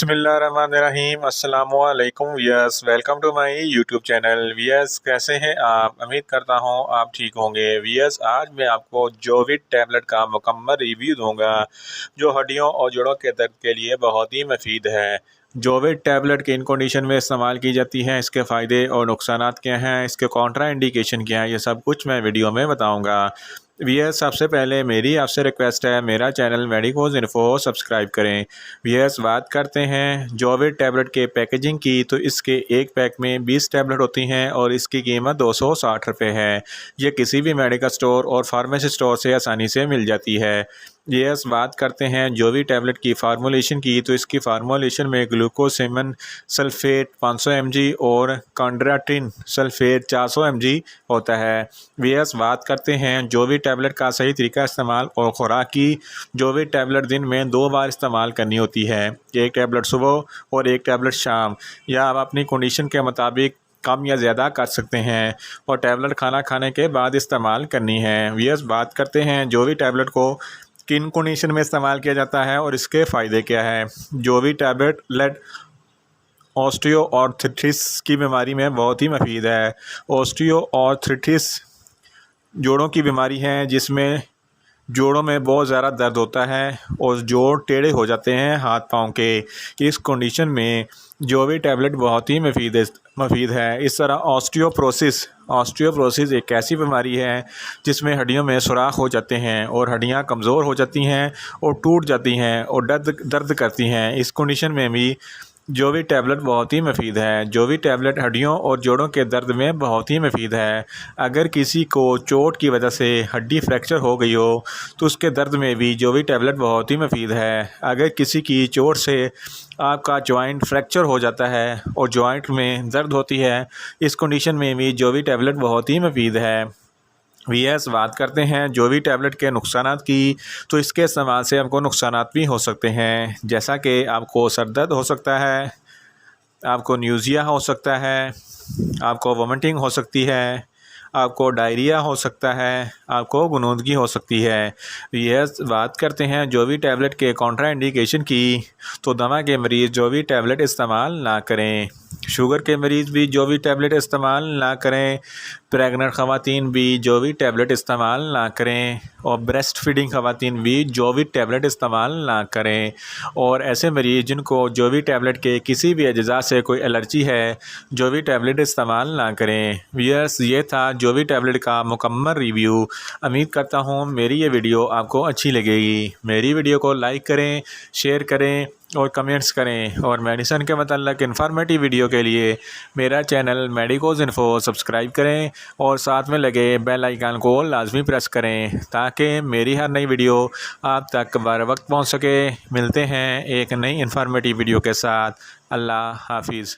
बिस्मिल्लाहिर्रहमानिर्रहीम अस्सलामुअलैकुम viewers, welcome to my YouTube channel. Viewers, कैसे हैं आप? उम्मीद करता हूं आप ठीक होंगे। वियर्स, आज मैं आपको जोविट टैबलेट का मुकम्मल रिव्यू दूंगा जो हड्डियों और जोड़ों के दर्द के लिए बहुत ही मुफीद है। जोविट टैबलेट किन कंडीशन में इस्तेमाल की जाती है, इसके फ़ायदे और नुकसानात क्या हैं, इसके कॉन्ट्रा इंडिकेशन क्या है, ये सब कुछ मैं वीडियो में बताऊँगा। वियर्स, सबसे पहले मेरी आपसे रिक्वेस्ट है, मेरा चैनल मेडिकोज इन्फो सब्सक्राइब करें। वियर्स, बात करते हैं जोविट टैबलेट के पैकेजिंग की, तो इसके एक पैक में 20 टैबलेट होती हैं और इसकी कीमत 260 रुपये है। ये किसी भी मेडिकल स्टोर और फार्मेसी स्टोर से आसानी से मिल जाती है। यस, बात करते हैं जोविट टैबलेट की फार्मूलेशन की, तो इसकी फार्मूलेशन में ग्लूकोसेमन सल्फेट 500 mg और कॉन्ड्राटिन सल्फेट 400 mg होता है। यस, बात करते हैं जोविट टैबलेट का सही तरीका इस्तेमाल और खुराक की। जोविट टैबलेट दिन में 2 बार इस्तेमाल करनी होती है, एक टैबलेट सुबह और एक टैबलेट शाम, या आप अपनी कंडीशन के मुताबिक कम या ज़्यादा कर सकते हैं, और टैबलेट खाना खाने के बाद इस्तेमाल करनी है। यस, बात करते हैं जोविट टैबलेट को किन कंडीशन में इस्तेमाल किया जाता है और इसके फ़ायदे क्या है। जोविट टैबलेट ऑस्टियोआर्थराइटिस की बीमारी में बहुत ही मुफीद है। ऑस्टियोआर्थराइटिस जोड़ों की बीमारी है जिसमें जोड़ों में बहुत ज़्यादा दर्द होता है और जोड़ टेढ़े हो जाते हैं हाथ पाँव के। इस कंडीशन में जोविट टैबलेट बहुत ही मुफीद है। इस तरह ऑस्टियोप्रोसिस एक ऐसी बीमारी है जिसमें हड्डियों में सुराख हो जाते हैं और हड्डियां कमज़ोर हो जाती हैं और टूट जाती हैं और दर्द करती हैं। इस कंडीशन में भी जोविट टैबलेट बहुत ही मुफीद है। जोविट टैबलेट हड्डियों और जोड़ों के दर्द में बहुत ही मुफीद है। अगर किसी को चोट की वजह से हड्डी फ्रैक्चर हो गई हो तो उसके दर्द में भी जोविट टैबलेट बहुत ही मुफीद है। अगर किसी की चोट से आपका जॉइंट फ्रैक्चर हो जाता है और जॉइंट में दर्द होती है, इस कंडीशन में भी जोविट टैबलेट बहुत ही मुफीद है। वीएस, बात करते हैं जोविट टैबलेट के नुकसानात की, तो इसके इस्तेमाल से आपको नुकसानात भी हो सकते हैं, जैसा कि आपको सर दर्द हो सकता है, आपको न्यूज़िया हो सकता है, आपको वोमिटिंग हो सकती है, आपको डायरिया हो सकता है, आपको गुनूदगी हो सकती है। यह बात करते हैं जोविट टैबलेट के कॉन्ट्रा इंडिकेशन की, तो दमा के मरीज़ जोविट टैबलेट इस्तेमाल ना करें, शुगर के मरीज़ भी जोविट टैबलेट इस्तेमाल ना करें, प्रेग्नेंट ख़वातीन भी जोविट टैबलेट इस्तेमाल ना करें, और ब्रेस्ट फीडिंग ख़वातीन भी जोविट टैबलेट इस्तेमाल ना करें, और ऐसे मरीज़ जिनको जोविट टैबलेट के किसी भी अज्जा से कोई एलर्जी है, जोविट टैबलेट इस्तेमाल ना करें। यस, ये था जोविट टैबलेट का मुकम्मल रिव्यू। उम्मीद करता हूँ मेरी ये वीडियो आपको अच्छी लगेगी। मेरी वीडियो को लाइक करें, शेयर करें और कमेंट्स करें, और मेडिसिन के मतलब इन्फॉर्मेटिव वीडियो के लिए मेरा चैनल मेडिकोज इन्फो सब्सक्राइब करें और साथ में लगे बेल आइकन को लाजमी प्रेस करें ताकि मेरी हर नई वीडियो आप तक बर वक्त पहुंच सके। मिलते हैं एक नई इन्फॉर्मेटिव वीडियो के साथ। अल्लाह हाफिज़।